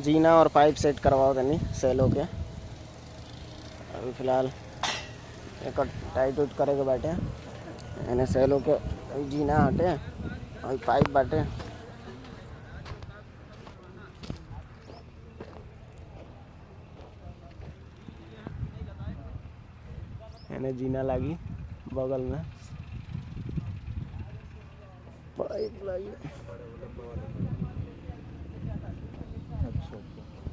जीना और pipe set करवाओ तनी सेलो के। अभी फिलहाल एक टाइट उट करे के बाटे एने सेलो के जीना हटे और पाइप बाटे। एने जीना लागी बगल में पाइप लागी। अच्छा अच्छा